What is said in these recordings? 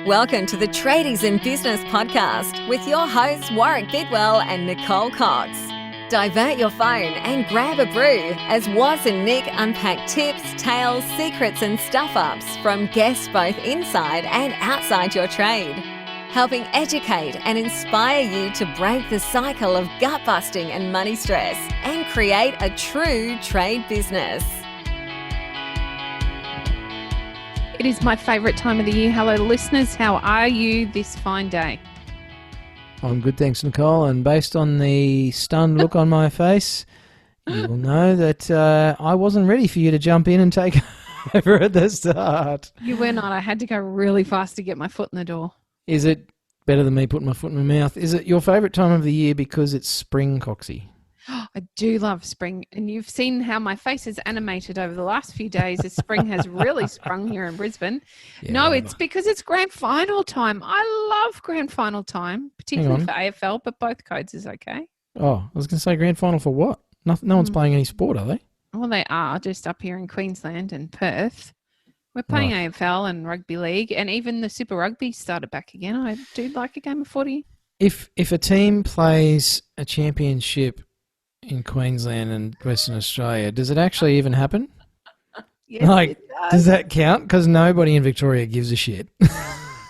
Welcome to the Tradies in Business podcast with your hosts Warwick Bidwell and Nicole Cox. Divert your phone and grab a brew as Waz and Nic unpack tips, tales, secrets and stuff-ups from guests both inside and outside your trade, helping educate and inspire you to break the cycle of gut-busting and money stress and create a true trade business. It is my favourite time of the year. Hello, listeners. How are you this fine day? I'm good, thanks, Nicole. And based on the stunned look on my face, you will know that I wasn't ready for you to jump in and take over at the start. You were not. I had to go really fast to get my foot in the door. Is it better than me putting my foot in my mouth? Is it your favourite time of the year because it's spring, Coxie? I do love spring, and you've seen how my face is animated over the last few days as spring has really sprung here in Brisbane. Yeah, no, it's because it's grand final time. I love grand final time, particularly for AFL, but both codes is okay. Oh, I was going to say grand final for what? No one's playing any sport, are they? Well, they are, just up here in Queensland and Perth. We're playing AFL and rugby league, and even the Super Rugby started back again. I do like a game of footy. If a team plays a championship in Queensland and Western Australia, does it actually even happen? Yes, it does that count? Because nobody in Victoria gives a shit.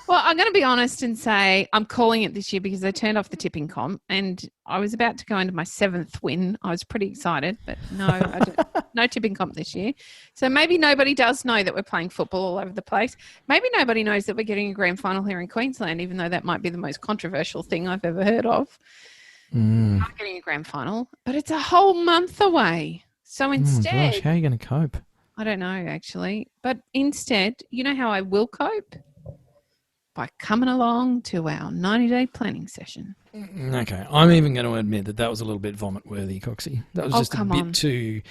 Well, I'm going to be honest and say I'm calling it this year because they turned off the tipping comp, and I was about to go into my 7th win. I was pretty excited, but no tipping comp this year. So maybe nobody does know that we're playing football all over the place. Maybe nobody knows that we're getting a grand final here in Queensland, even though that might be the most controversial thing I've ever heard of. I'm getting a grand final, but it's a whole month away. So instead... how are you going to cope? I don't know, actually. But instead, you know how I will cope? By coming along to our 90-day planning session. Okay. I'm even going to admit that was a little bit vomit-worthy, Coxie. That was just a bit too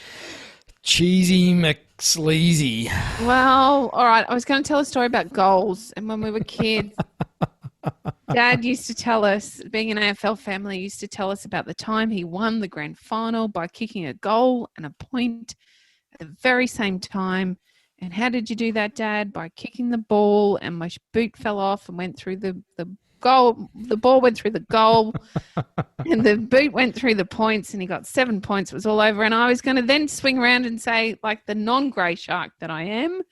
cheesy McSleazy. Well, all right. I was going to tell a story about goals. And when we were kids... Dad used to tell us, being an AFL family, used to tell us about the time he won the grand final by kicking a goal and a point at the very same time. And how did you do that, Dad? By kicking the ball, and my boot fell off and went through the goal. The ball went through the goal and the boot went through the points, and he got 7 points. It was all over. And I was going to then swing around and say, like the non-grey shark that I am,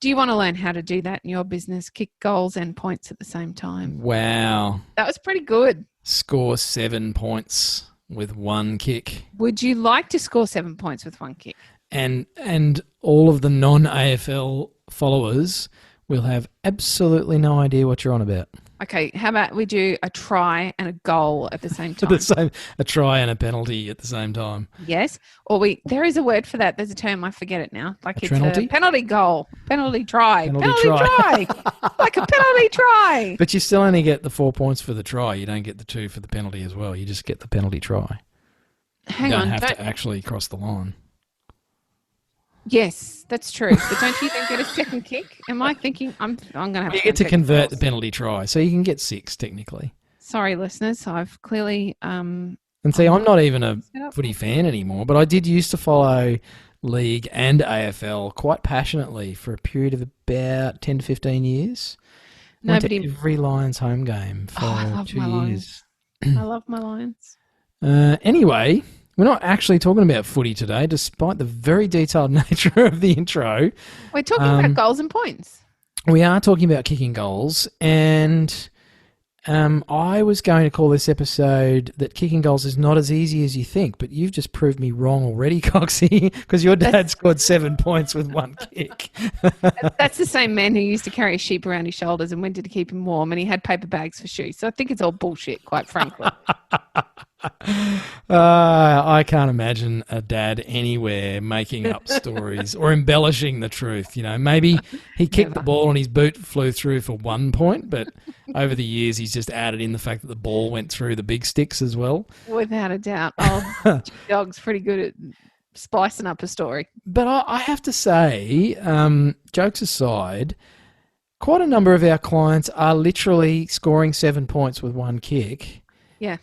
do you want to learn how to do that in your business? Kick goals and points at the same time. Wow. That was pretty good. Score 7 points with one kick. Would you like to score 7 points with one kick? And all of the non-AFL followers will have absolutely no idea what you're on about. Okay, how about we do a try and a goal at the same time? A try and a penalty at the same time. Yes. Or there is a word for that. There's a term, I forget it now. Like it's penalty? A penalty goal. Penalty try. Penalty try. Like a penalty try. But you still only get the 4 points for the try. You don't get the 2 for the penalty as well. You just get the penalty try. Hang on. You don't have to actually cross the line. Yes, that's true. But don't you then get a second kick? Am I thinking I'm going to have you get to convert the penalty try, so you can get 6 technically. Sorry, listeners. I've clearly... and see, I'm not even a footy fan anymore, but I did used to follow League and AFL quite passionately for a period of about 10 to 15 years. Went to every Lions home game for 2 years. I love my Lions. Anyway... We're not actually talking about footy today, despite the very detailed nature of the intro. We're talking about goals and points. We are talking about kicking goals, and I was going to call this episode that kicking goals is not as easy as you think, but you've just proved me wrong already, Coxie, because your dad scored 7 points with one kick. That's the same man who used to carry a sheep around his shoulders and wanted to keep him warm, and he had paper bags for shoes. So I think it's all bullshit, quite frankly. I can't imagine a dad anywhere making up stories or embellishing the truth. You know, maybe he kicked the ball and his boot flew through for 1 point, but over the years he's just added in the fact that the ball went through the big sticks as well. Without a doubt. Oh, Dog's pretty good at spicing up a story. But I have to say, jokes aside, quite a number of our clients are literally scoring 7 points with one kick. Yeah.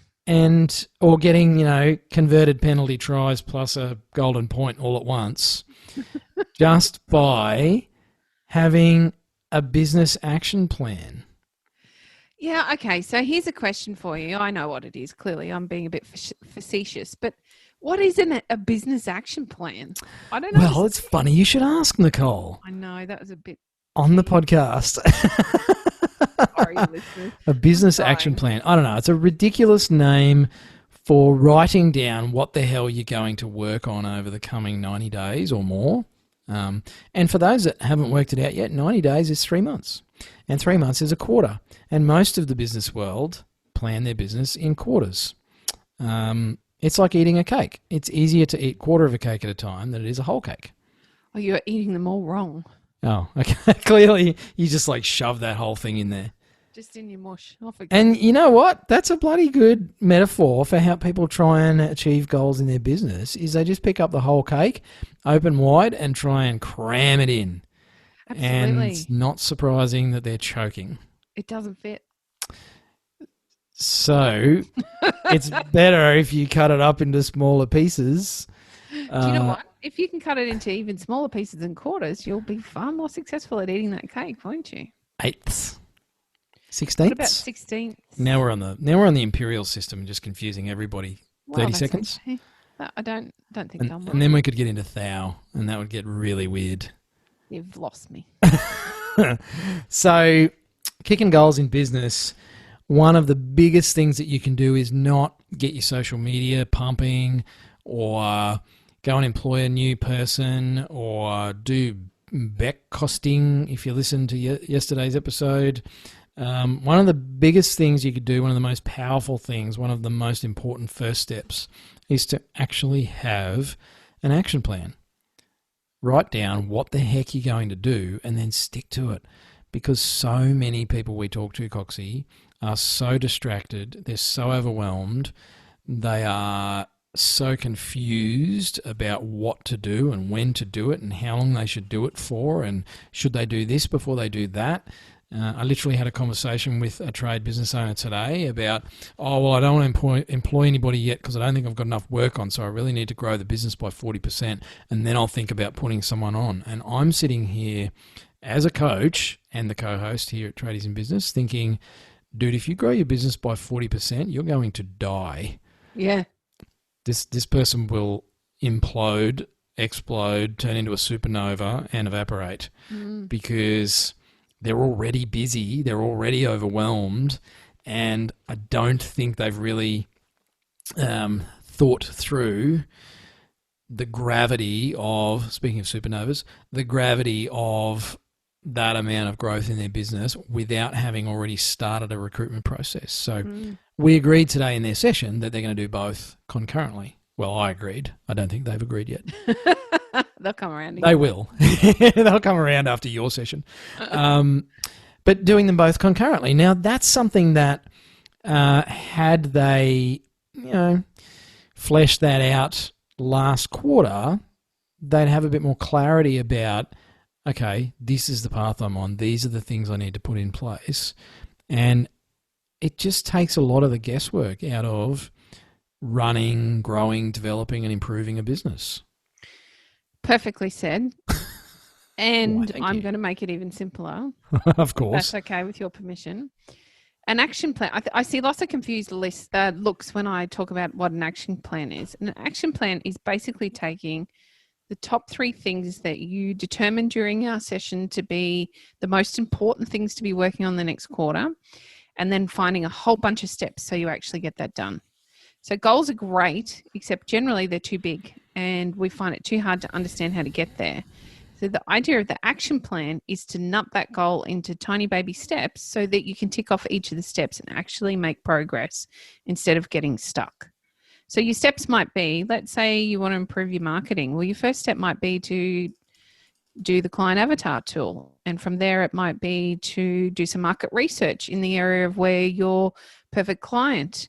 Or getting, converted penalty tries plus a golden point all at once, just by having a business action plan? Yeah, okay. So here's a question for you. I know what it is. Clearly, I'm being a bit facetious, but what is a business action plan? I don't know. Well, it's funny you should ask, Nicole, I know that was a bit on the podcast. sorry, listeners. A business action plan. I don't know. It's a ridiculous name for writing down what the hell you're going to work on over the coming 90 days or more. And for those that haven't worked it out yet, 90 days is 3 months. And 3 months is a quarter. And most of the business world plan their business in quarters. It's like eating a cake. It's easier to eat quarter of a cake at a time than it is a whole cake. Oh, you're eating them all wrong. Oh, okay. Clearly, you just like shove that whole thing in there. Just in your mush. And you know what? That's a bloody good metaphor for how people try and achieve goals in their business, is they just pick up the whole cake, open wide, and try and cram it in. Absolutely. And it's not surprising that they're choking. It doesn't fit. So it's better if you cut it up into smaller pieces. Do you know what? If you can cut it into even smaller pieces and quarters, you'll be far more successful at eating that cake, won't you? Eighths. 16ths? What about 16ths? Now we're on the imperial system and just confusing everybody. 30 seconds. Okay. I don't think I'm right. And then we could get into thou, and that would get really weird. You've lost me. So, kicking goals in business, one of the biggest things that you can do is not get your social media pumping, or go and employ a new person, or do back costing if you listen to yesterday's episode. One of the biggest things you could do, one of the most powerful things, one of the most important first steps is to actually have an action plan. Write down what the heck you're going to do and then stick to it. Because so many people we talk to, Coxie, are so distracted, they're so overwhelmed, they are so confused about what to do and when to do it and how long they should do it for, and should they do this before they do that. I literally had a conversation with a trade business owner today about, I don't want to employ anybody yet because I don't think I've got enough work on, so I really need to grow the business by 40%, and then I'll think about putting someone on. And I'm sitting here as a coach and the co-host here at Tradies in Business thinking, dude, if you grow your business by 40%, you're going to die. Yeah. This person will implode, explode, turn into a supernova and evaporate because they're already busy, they're already overwhelmed, and I don't think they've really thought through the gravity of, speaking of supernovas, the gravity of that amount of growth in their business without having already started a recruitment process. So we agreed today in their session that they're going to do both concurrently. Well, I agreed. I don't think they've agreed yet. They'll come around again. They will. They'll come around after your session. But doing them both concurrently. Now, that's something that had they, fleshed that out last quarter, they'd have a bit more clarity about, okay, this is the path I'm on. These are the things I need to put in place. And it just takes a lot of the guesswork out of running, growing, developing, and improving a business. Perfectly said. And Why, I'm going to make it even simpler. Of course. That's okay with your permission. An action plan. I see lots of confused looks when I talk about what an action plan is. An action plan is basically taking the top 3 things that you determined during our session to be the most important things to be working on the next quarter, and then finding a whole bunch of steps so you actually get that done. So goals are great, except generally they're too big and we find it too hard to understand how to get there. So the idea of the action plan is to nut that goal into tiny baby steps so that you can tick off each of the steps and actually make progress instead of getting stuck. So your steps might be, let's say you want to improve your marketing. Well, your first step might be to do the client avatar tool. And from there, it might be to do some market research in the area of where your perfect client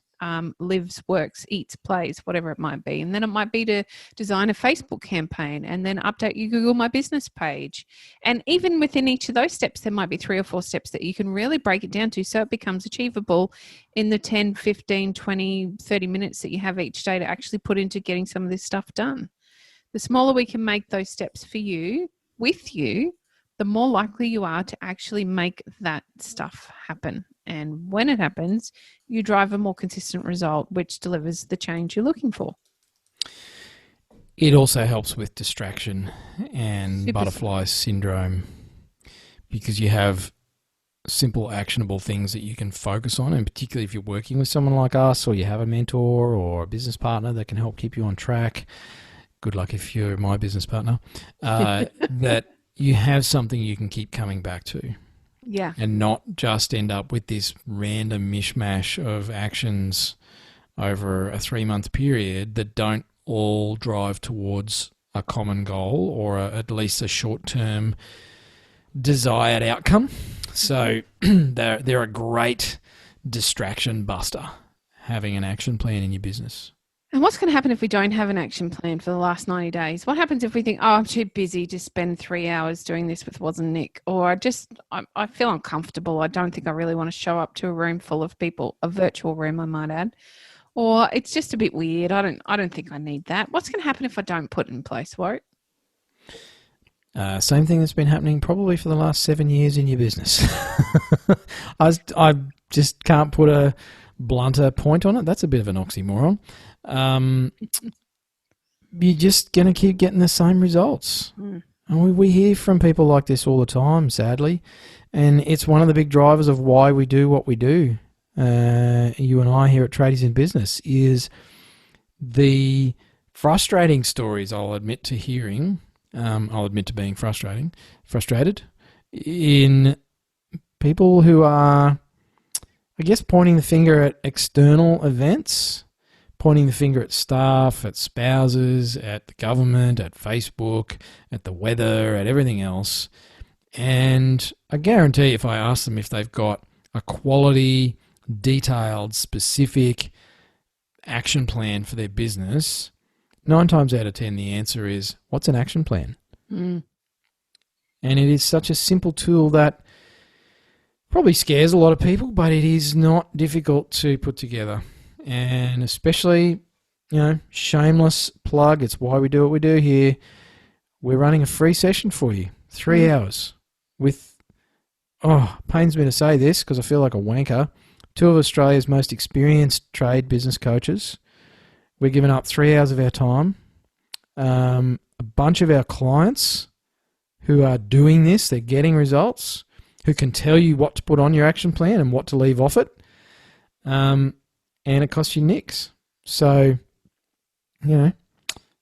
lives, works, eats, plays, whatever it might be. And then it might be to design a Facebook campaign and then update your Google My Business page. And even within each of those steps, there might be 3 or 4 steps that you can really break it down to so it becomes achievable in the 10, 15, 20, 30 minutes that you have each day to actually put into getting some of this stuff done. The smaller we can make those steps for you, with you, the more likely you are to actually make that stuff happen. And when it happens, you drive a more consistent result, which delivers the change you're looking for. It also helps with distraction and Super butterfly syndrome, because you have simple, actionable things that you can focus on, and particularly if you're working with someone like us, or you have a mentor or a business partner that can help keep you on track. Good luck if you're my business partner. That you have something you can keep coming back to. Yeah. And not just end up with this random mishmash of actions over a 3-month period that don't all drive towards a common goal, or at least a short-term desired outcome. So they're a great distraction buster, having an action plan in your business. And what's going to happen if we don't have an action plan for the last 90 days? What happens if we think, oh, I'm too busy to spend 3 hours doing this with Waz and Nic? Or I feel uncomfortable. I don't think I really want to show up to a room full of people, a virtual room, I might add. Or it's just a bit weird. I don't think I need that. What's going to happen if I don't put it in place, Warwick? Same thing that's been happening probably for the last 7 years in your business. I just can't put a blunter point on it. That's a bit of an oxymoron. You're just going to keep getting the same results. And we hear from people like this all the time, sadly. And it's one of the big drivers of why we do what we do. You and I here at Tradies in Business is the frustrating stories, I'll admit to hearing. I'll admit to being frustrated in people who are, I guess, pointing the finger at external events, pointing the finger at staff, at spouses, at the government, at Facebook, at the weather, at everything else. And I guarantee if I ask them if they've got a quality, detailed, specific action plan for their business, 9 times out of 10 the answer is, what's an action plan? And it is such a simple tool that probably scares a lot of people, but it is not difficult to put together. And especially, shameless plug, it's why we do what we do here. We're running a free session for you, 3 hours with, pains me to say this because I feel like a wanker, 2 of Australia's most experienced trade business coaches. We're giving up 3 hours of our time. A bunch of our clients who are doing this, they're getting results, who can tell you what to put on your action plan and what to leave off it. And it costs you nix. So,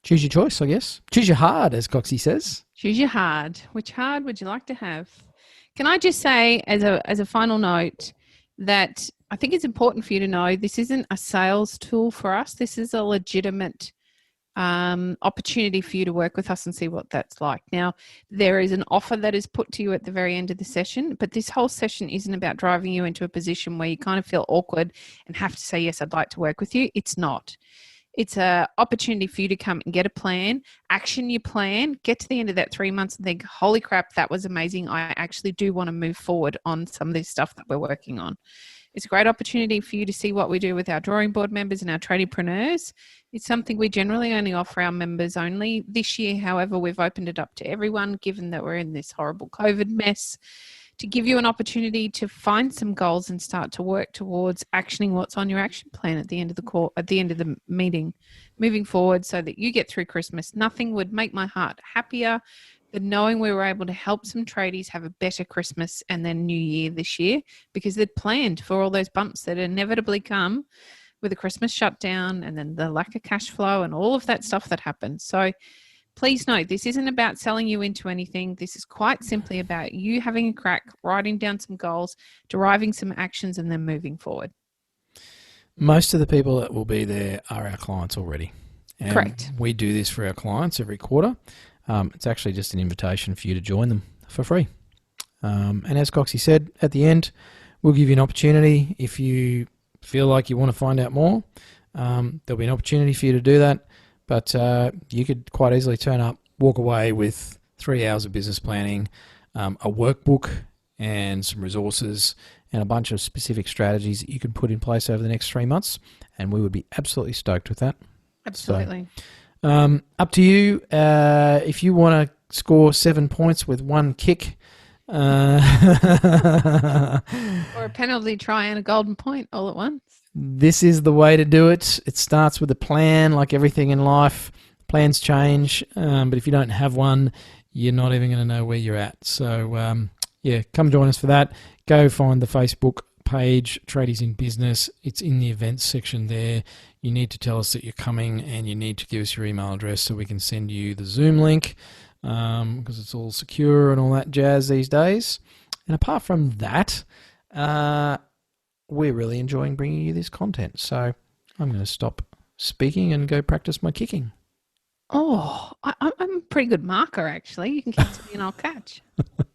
choose your choice, I guess. Choose your hard, as Coxie says. Choose your hard. Which hard would you like to have? Can I just say, as a final note, that I think it's important for you to know this isn't a sales tool for us. This is a legitimate opportunity for you to work with us and see what that's like. Now, there is an offer that is put to you at the very end of the session, but this whole session isn't about driving you into a position where you kind of feel awkward and have to say, yes, I'd like to work with you. It's not. It's an opportunity for you to come and get a plan, action your plan, get to the end of that 3 months and think, holy crap, that was amazing. I actually do want to move forward on some of this stuff that we're working on. It's a great opportunity for you to see what we do with our drawing board members and our tradiepreneurs. It's something we generally only offer our members only. This year, however, we've opened it up to everyone, given that we're in this horrible COVID mess, to give you an opportunity to find some goals and start to work towards actioning what's on your action plan at the end of the meeting, moving forward so that you get through Christmas. Nothing would make my heart happier than knowing we were able to help some tradies have a better Christmas and then New Year this year, because they'd planned for all those bumps that inevitably come with a Christmas shutdown and then the lack of cash flow and all of that stuff that happens. So please note, this isn't about selling you into anything. This is quite simply about you having a crack, writing down some goals, deriving some actions, and then moving forward. Most of the people that will be there are our clients already. And correct. We do this for our clients every quarter. It's actually just an invitation for you to join them for free. And as Coxie said, at the end, we'll give you an opportunity. If you feel like you want to find out more, there'll be an opportunity for you to do that. But you could quite easily turn up, walk away with 3 hours of business planning, a workbook and some resources and a bunch of specific strategies that you can put in place over the next 3 months. And we would be absolutely stoked with that. Absolutely. So, up to you. If you want to score 7 points with one kick Or a penalty try and a golden point all at once. This is the way to do it. It starts with a plan, like everything in life. Plans change, but if you don't have one, you're not even going to know where you're at. So, come join us for that. Go find the Facebook page, Tradies in Business. It's in the events section there. You need to tell us that you're coming, and you need to give us your email address so we can send you the Zoom link, because it's all secure and all that jazz these days. And apart from that, we're really enjoying bringing you this content. So I'm going to stop speaking and go practice my kicking. Oh, I'm a pretty good marker, actually. You can kick to me and I'll catch.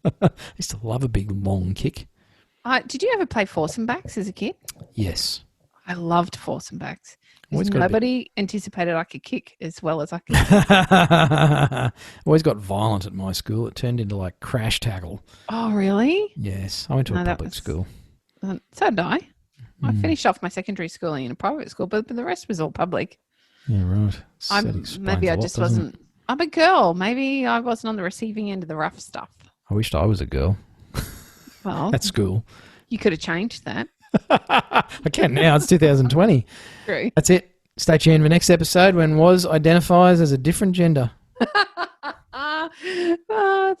I used to love a big long kick. Did you ever play foursome backs as a kid? Yes. I loved foursome backs. Always got Nobody anticipated I could kick as well as I could. Always got violent at my school. It turned into like crash tackle. Oh, really? Yes. I went to a public school. So did I. I finished off my secondary schooling in a private school, but the rest was all public. Yeah, right. Maybe I just wasn't. I'm a girl. Maybe I wasn't on the receiving end of the rough stuff. I wished I was a girl. Well, at school. You could have changed that. I can now. It's 2020. True. That's it. Stay tuned for next episode when Waz identifies as a different gender.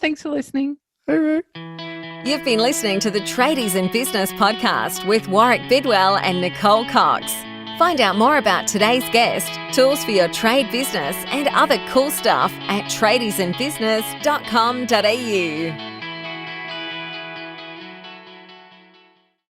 Thanks for listening. You've been listening to the Tradies in Business podcast with Warwick Bidwell and Nicole Cox. Find out more about today's guest, tools for your trade business, and other cool stuff at tradiesinbusiness.com.au.